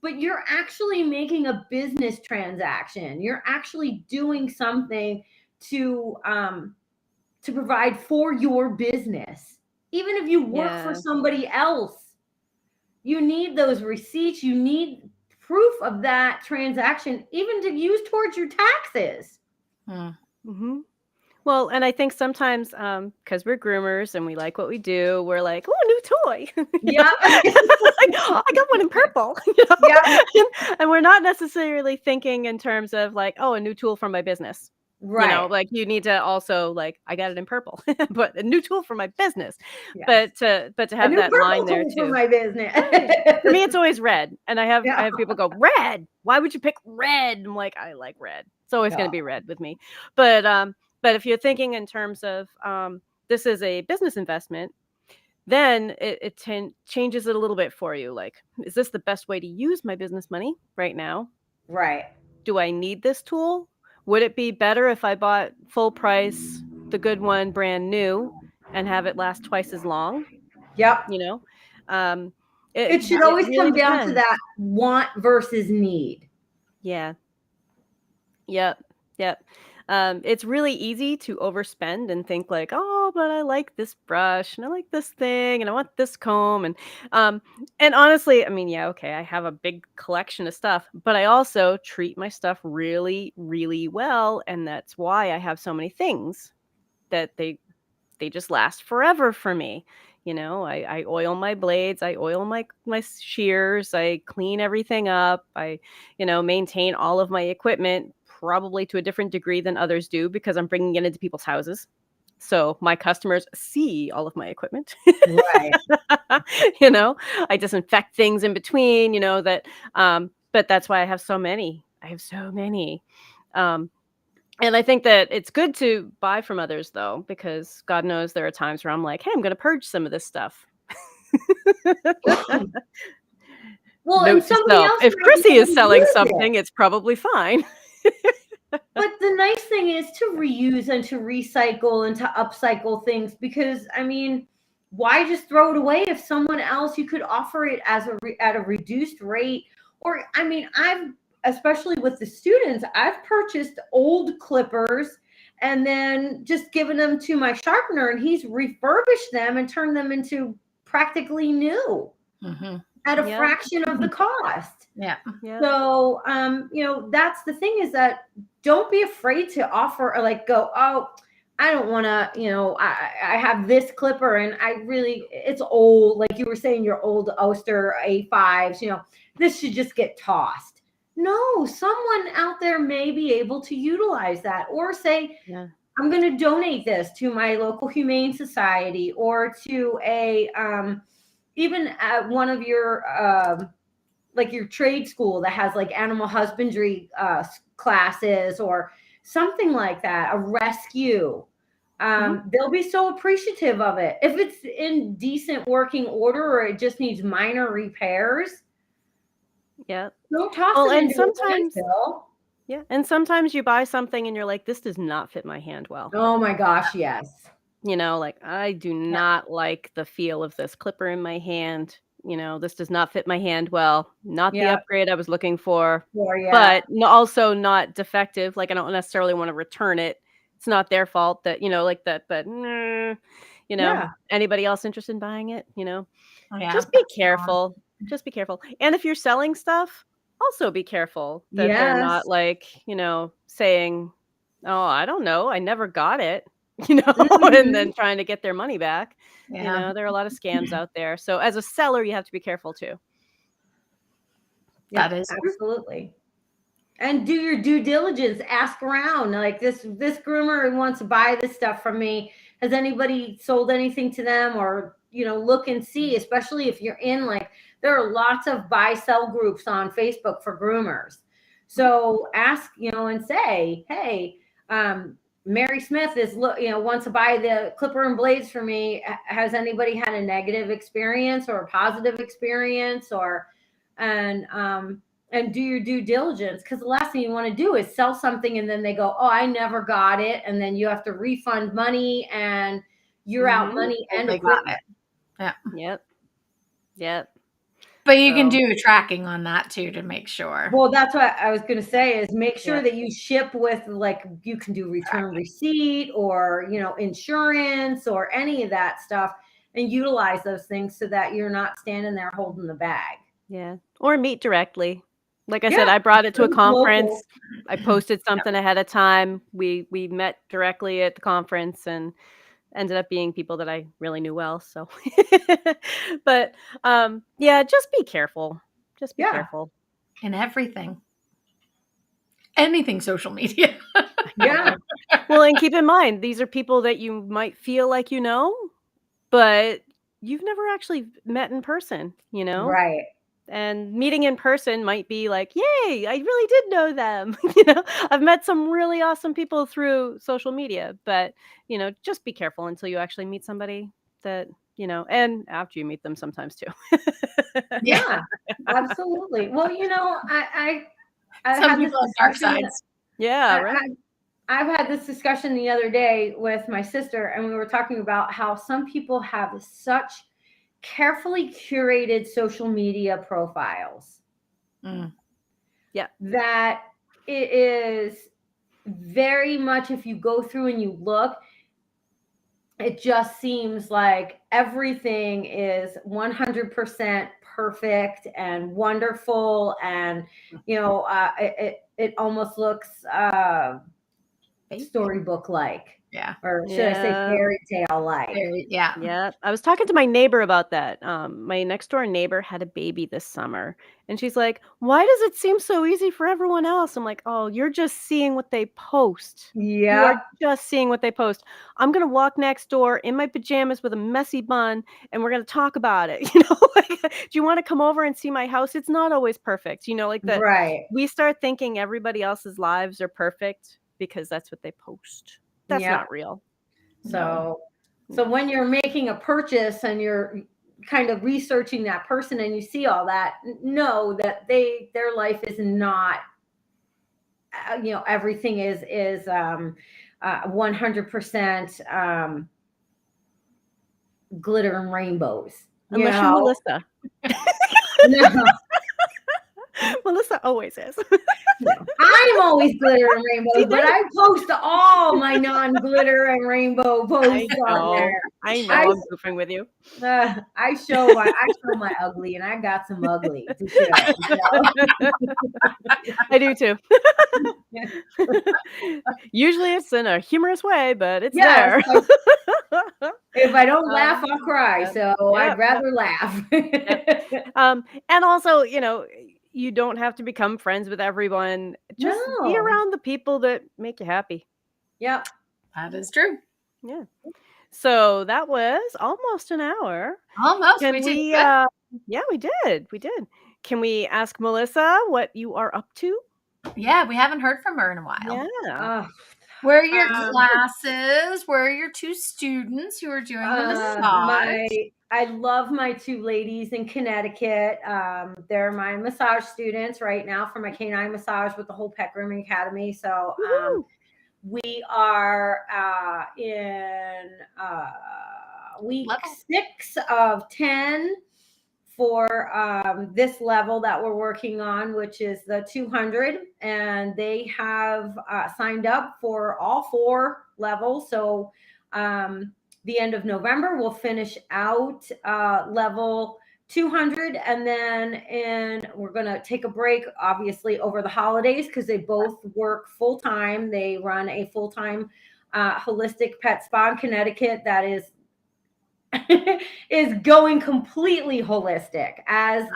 but you're actually making a business transaction. You're actually doing something to provide for your business. Even if you work for somebody else, you need those receipts. You need proof of that transaction, even to use towards your taxes. Mm-hmm. Well, and I think sometimes because we're groomers and we like what we do, we're like, oh, a new toy. Yeah. I got one in purple. Yeah. And we're not necessarily thinking in terms of like, oh, a new tool for my business. Right. Like you need to also like, I got it in purple, but a new tool for my business. Yes. But to have that line there too. For my business. For me, it's always red. And I have people go, red? Why would you pick red? I'm like, I like red. It's always going to be red with me. But if you're thinking in terms of this is a business investment, then it changes it a little bit for you. Like, is this the best way to use my business money right now? Right. Do I need this tool? Would it be better if I bought full price, the good one, brand new, and have it last twice as long? Yep. It should always really come down to depends. that want versus need. Yeah. Yep. It's really easy to overspend and think like, oh, but I like this brush and I like this thing and I want this comb and honestly, I mean, yeah, okay, I have a big collection of stuff, but I also treat my stuff really, really well, and that's why I have so many things that they just last forever for me. I oil my blades, I oil my shears, I clean everything up, I maintain all of my equipment, probably to a different degree than others do because I'm bringing it into people's houses. So my customers see all of my equipment. Right. I disinfect things in between, but that's why I have so many. And I think that it's good to buy from others, though, because God knows there are times where I'm like, hey, I'm going to purge some of this stuff. Well, Note and to somebody self, else if might Chrissy be able is to selling use something, it's probably fine. But the nice thing is to reuse and to recycle and to upcycle things, because I mean, why just throw it away if someone else, you could offer it as at a reduced rate? Or I mean, especially with the students, I've purchased old clippers and then just given them to my sharpener, and he's refurbished them and turned them into practically new at a fraction of the cost. Yeah. So, that's the thing, is that don't be afraid to offer or like go, oh, I don't want to, I have this clipper and it's old. Like you were saying, your old Oster A5s, this should just get tossed. No, someone out there may be able to utilize that, or say, I'm going to donate this to my local humane society, or to even at one of your, like your trade school that has like animal husbandry classes or something like that, a rescue. They'll be so appreciative of it. If it's in decent working order or it just needs minor repairs, don't toss it into sometimes, a landfill. And sometimes you buy something and you're like, this does not fit my hand well. Oh my gosh, yes. Like I do not like the feel of this clipper in my hand. This does not fit my hand well. Not the upgrade I was looking for, but also not defective. Like I don't necessarily want to return it. It's not their fault that, like that, but, anybody else interested in buying it, just be careful. Just be careful. And if you're selling stuff, also be careful that they're not like, saying, oh, I don't know, I never got it. And then trying to get their money back. Yeah. There are a lot of scams out there. So as a seller, you have to be careful too. Yeah, that is absolutely. And do your due diligence. Ask around. Like this groomer wants to buy this stuff from me. Has anybody sold anything to them? Or, look and see, especially if you're in there are lots of buy sell groups on Facebook for groomers. So ask, and say, hey, Mary Smith wants to buy the clipper and blades for me. Has anybody had a negative experience or a positive experience? and do your due diligence, because the last thing you want to do is sell something and then they go, oh, I never got it, and then you have to refund money and you're out money and They got equipment. it. Yep. But you can So- do tracking on that too to make sure. Well, that's what I was going to say, is make sure Yeah. that you ship with, like, you can do return receipt or, insurance or any of that stuff, and utilize those things so that you're not standing there holding the bag. Yeah. Or meet directly. Like I Yeah. said, I brought it to a Local. conference. I posted something ahead of time. We met directly at the conference and ended up being people that I really knew well. So, but yeah, just be careful. Just be Yeah. careful. In everything. Anything social media. Yeah. Well, and keep in mind, these are people that you might feel like you know, but you've never actually met in person, Right. And meeting in person might be like, yay, I really did know them. I've met some really awesome people through social media, but, just be careful until you actually meet somebody that, and after you meet them sometimes too. Yeah, absolutely. Well, I Some had this people have dark discussion- sides. Yeah, right. I've had this discussion the other day with my sister, and we were talking about how some people have such carefully curated social media profiles that it is very much, if you go through and you look, it just seems like everything is 100% perfect and wonderful, and it almost looks storybook like. Yeah. Or should I say fairy tale like? Yeah. Yeah. I was talking to my neighbor about that. My next door neighbor had a baby this summer, and she's like, why does it seem so easy for everyone else? I'm like, oh, you're just seeing what they post. You Yeah. are just seeing what they post. I'm going to walk next door in my pajamas with a messy bun, and we're going to talk about it. Do you want to come over and see my house? It's not always perfect. Right. We start thinking everybody else's lives are perfect because that's what they post. That's Yeah. not real. So when you're making a purchase and you're kind of researching that person and you see all that, know that their life is not, everything is 100% glitter and rainbows. Unless you're Melissa. No. Melissa always is. I'm always glitter and rainbows, but I post all my non-glitter and rainbow posts on there. I know. I'm goofing with you. I show my ugly, and I got some ugly to show. I do too. Usually it's in a humorous way, but it's there. If I don't laugh, I'll cry. So I'd rather laugh. And also, you don't have to become friends with everyone. Just be around the people that make you happy. Yep. That is true. Yeah. So that was almost an hour. Almost. Can we did we, good. yeah, we did. We did. Can we ask Melissa what you are up to? Yeah, we haven't heard from her in a while. Yeah. Where are your classes? Where are your two students who are doing the massage? I love my two ladies in Connecticut. They're my massage students right now for my canine massage with the Whole Pet Grooming Academy. So we are in week 6 of 10 for this level that we're working on, which is the 200. And they have signed up for all 4 levels. So the end of November, we'll finish out level 200, and then we're going to take a break, obviously, over the holidays, because they both work full-time. They run a full-time holistic pet spa in Connecticut that is going completely holistic. As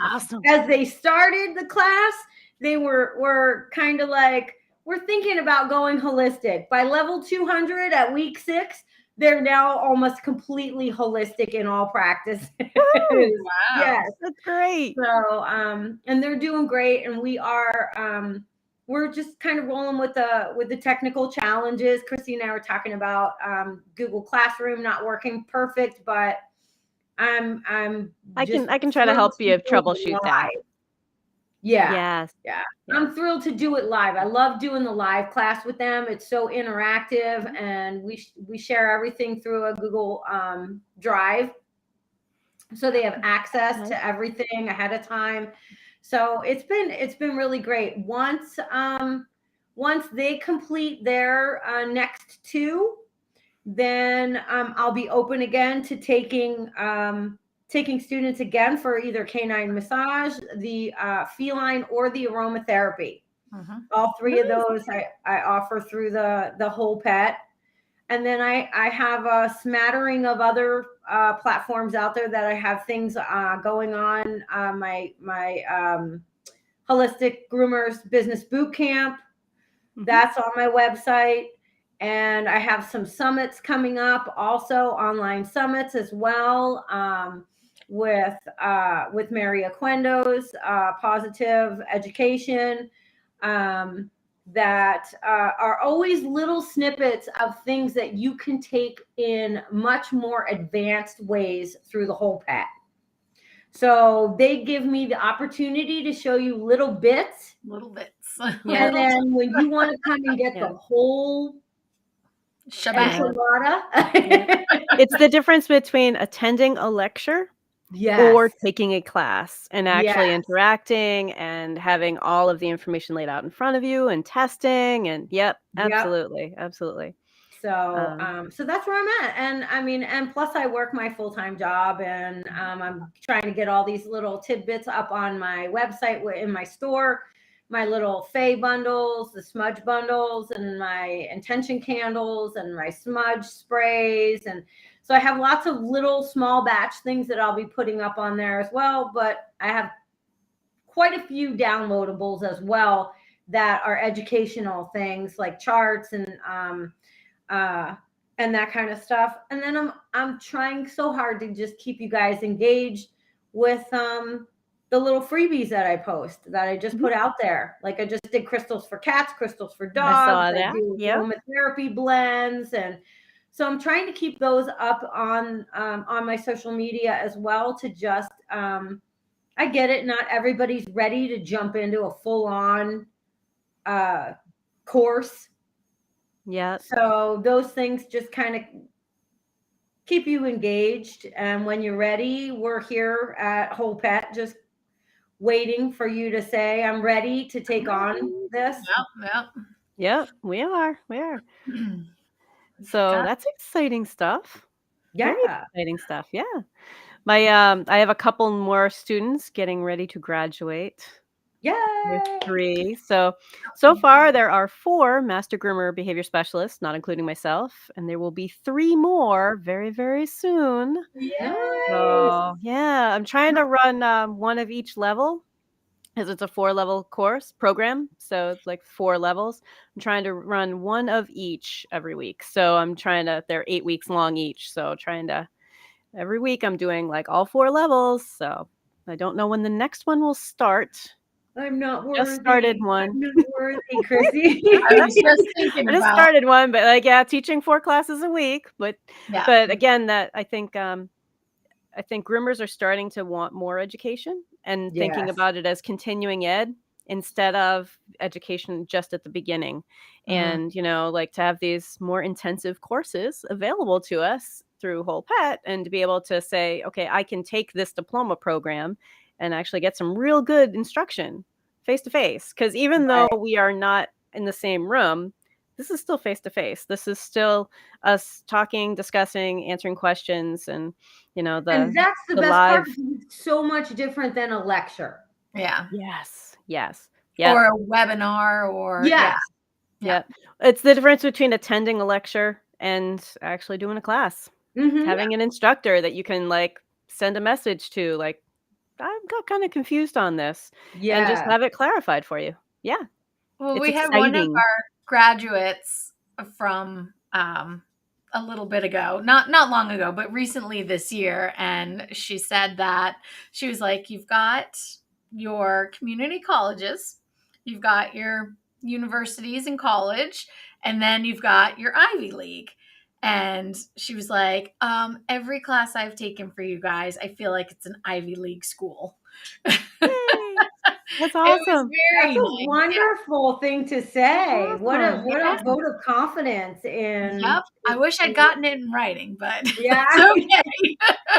they started the class, they were kind of like, we're thinking about going holistic. By level 200 at week 6, they're now almost completely holistic in all practices. Wow. Yes, that's great. So, and they're doing great, and we are, we're just kind of rolling with the technical challenges. Christy and I were talking about Google Classroom not working perfect, but I can try to help you troubleshoot that. Yeah. Yes. Yeah. Yeah. I'm thrilled to do it live. I love doing the live class with them. It's so interactive, and we share everything through a Google Drive, so they have access Nice. to everything ahead of time. So it's been really great. Once they complete their next two, then I'll be open again to taking students again for either canine massage, the feline, or the aromatherapy. Mhm. All three of those I offer through the whole pet. And then I have a smattering of other platforms out there that I have things going on. My holistic groomers business boot camp, that's on my website. And I have some summits coming up, also online summits as well, with Mary Aquendo's positive education, that are always little snippets of things that you can take in much more advanced ways through the whole pet. So they give me the opportunity to show you little bits. Little bits. Yeah. And then when you want to come and get Yeah. the whole Shebang. enchilada, It's the difference between attending a lecture yes, or taking a class and actually Yes. interacting and having all of the information laid out in front of you and testing and Yep. absolutely. So that's where I'm at. And I mean, and plus I work my full-time job, and I'm trying to get all these little tidbits up on my website in my store, my little Faye bundles, the smudge bundles, and my intention candles, and my smudge sprays. And so I have lots of little small batch things that I'll be putting up on there as well. But I have quite a few downloadables as well that are educational things, like charts and that kind of stuff. And then I'm trying so hard to just keep you guys engaged with the little freebies that I post, that I just put out there. Like I just did crystals for cats, crystals for dogs. saw that. do Yep. aromatherapy blends, and so I'm trying to keep those up on my social media as well, to just I get it, not everybody's ready to jump into a full-on course. Yeah. So those things just kind of keep you engaged. And when you're ready, we're here at Whole Pet, just waiting for you to say, I'm ready to take on this. Yep. We are. Yep. So that's exciting stuff. Yeah. Very exciting stuff. Yeah. My I have a couple more students getting ready to graduate. Yay. There's 3. So far there are 4 master groomer behavior specialists, not including myself, and there will be 3 more very, very soon. Nice. So, yeah, I'm trying to run one of each level, because it's a 4-level course program, so it's like 4 levels. I'm trying to run one of each every week. So I'm trying to they're 8 weeks long each, so trying to every week I'm doing like all 4 levels. So I don't know when the next one will start. I'm not worthy. Just started one. I'm not worthy, Chrissy. I was just thinking I just about. started one, but like, yeah, teaching 4 classes a week. But Yeah. but again, that I think groomers are starting to want more education and thinking Yes. about it as continuing ed instead of education just at the beginning. And, like to have these more intensive courses available to us through Whole Pet, and to be able to say, okay, I can take this diploma program and actually get some real good instruction face to face. Because even though we are not in the same room, this is still face to face. This is still us talking, discussing, answering questions, and and that's the best live part. It's so much different than a lecture. Yeah. Yes. Yeah. Or a webinar, or Yes. Yeah. It's the difference between attending a lecture and actually doing a class. Having an instructor that you can like send a message to, like, I got kind of confused on this, and just have it clarified for you. Yeah. Well, It's we had one of exciting. our graduates from a little bit ago, not long ago, but recently this year, and she said that she was like, you've got your community colleges, you've got your universities and college, and then you've got your Ivy League. And she was like, every class I've taken for you guys, I feel like it's an Ivy League school. Yay. That's It was awesome. very That's a nice. Yeah. wonderful thing to say. What Awesome. a vote of confidence in. Yep. I wish I'd gotten it in writing, but Yeah. it's okay.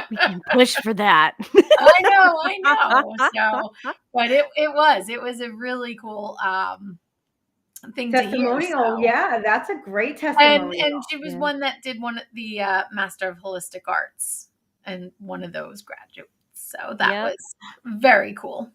We can push for that. I know. So, but it was a really cool thing to hear. Testimonial. So. Yeah, that's a great And testimonial. she was Yeah. one that did one of the Master of Holistic Arts and one of those graduates. So that Yep. was very cool.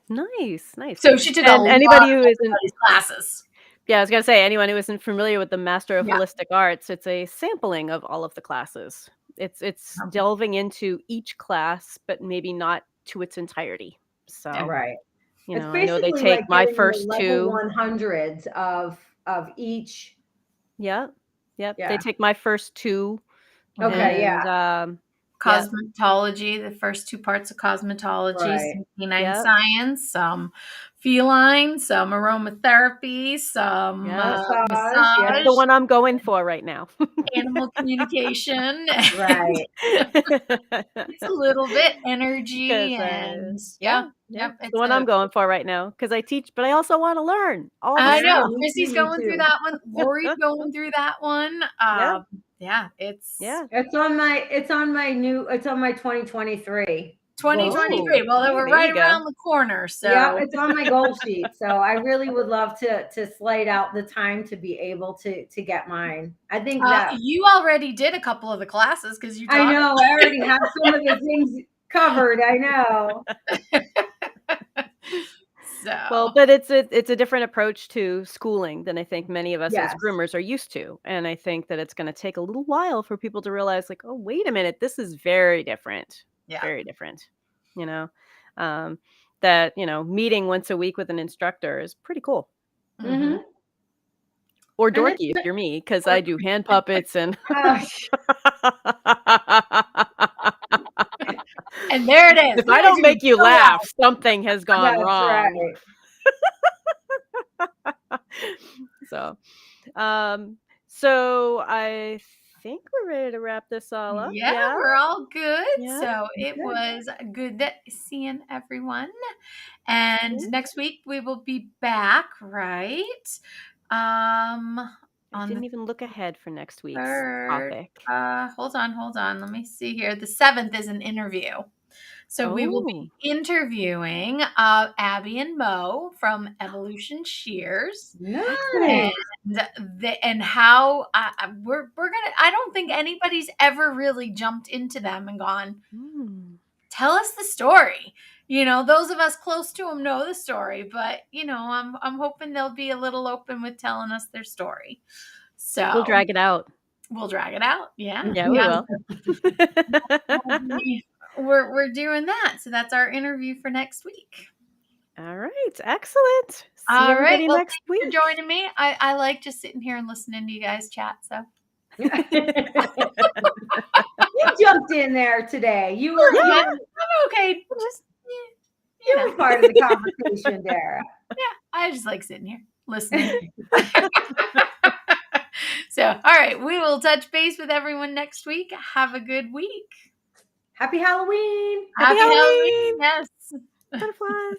Nice. So she took And a anybody lot who of isn't, these classes. yeah, I was gonna say anyone who isn't familiar with the Master of Yeah. Holistic Arts, it's a sampling of all of the classes. It's delving into each class, but maybe not to its entirety. So Right. you It's know, I know they basically take like my getting first the level two. 100s of each. Yep. Yeah. They take my first two. Okay, and, yeah. Cosmetology, the first two parts of cosmetology, Right. some canine Yep. science, some feline, some aromatherapy, some Yep. Massage, massage, yeah. The one I'm going for right now. animal communication. Right. It's a little bit energy 'Cause, and yeah. yep. It's the one I'm going for right now because I teach, but I also want to learn all the I stuff. know. Me Chrissy's too, going me through too. that one. Lori's going through that one. Yeah. It's Yeah. It's on my 2023. 2023. Well, Hey, we're there right you go. around the corner. So Yeah, it's on my goal sheet. So I really would love to slate out the time to be able to get mine. I think that you already did a couple of the classes because you I taught know I already have some of the things covered. I know. So Well, but it's a different approach to schooling than I think many of us as Yes. groomers are used to. And I think that it's going to take a little while for people to realize, like, oh, wait a minute, this is very different. yeah. Very different. You know, that, meeting once a week with an instructor is pretty cool. Mhm. Or And it's dorky if you're me, because I do hand puppets and Gosh. And there it is. if I don't make you laugh, something has gone That's wrong. right. So I think we're ready to wrap this all up. Yeah, we're all good. Yeah, So it good. was good seeing everyone. And next week we will be back, right? I didn't even look ahead for next week's third. topic. Hold on. Let me see here. The 7th is an interview. So we will be interviewing Abby and Mo from Evolution Shears. Nice. And how we're gonna. I don't think anybody's ever really jumped into them and gone, tell us the story. Those of us close to them know the story, but I'm hoping they'll be a little open with telling us their story. So we'll drag it out. Yeah. Yeah, we will. We're doing that. So that's our interview for next week. All right. Excellent. See All everybody right. Well, next thanks week. for joining me. I like just sitting here and listening to you guys chat. So You jumped in there today. You were I'm okay. Just you were part of the conversation, Dara. Yeah, I just like sitting here listening. So, all right, we will touch base with everyone next week. Have a good week. Happy Halloween. Happy Halloween. Yes. Butterflies.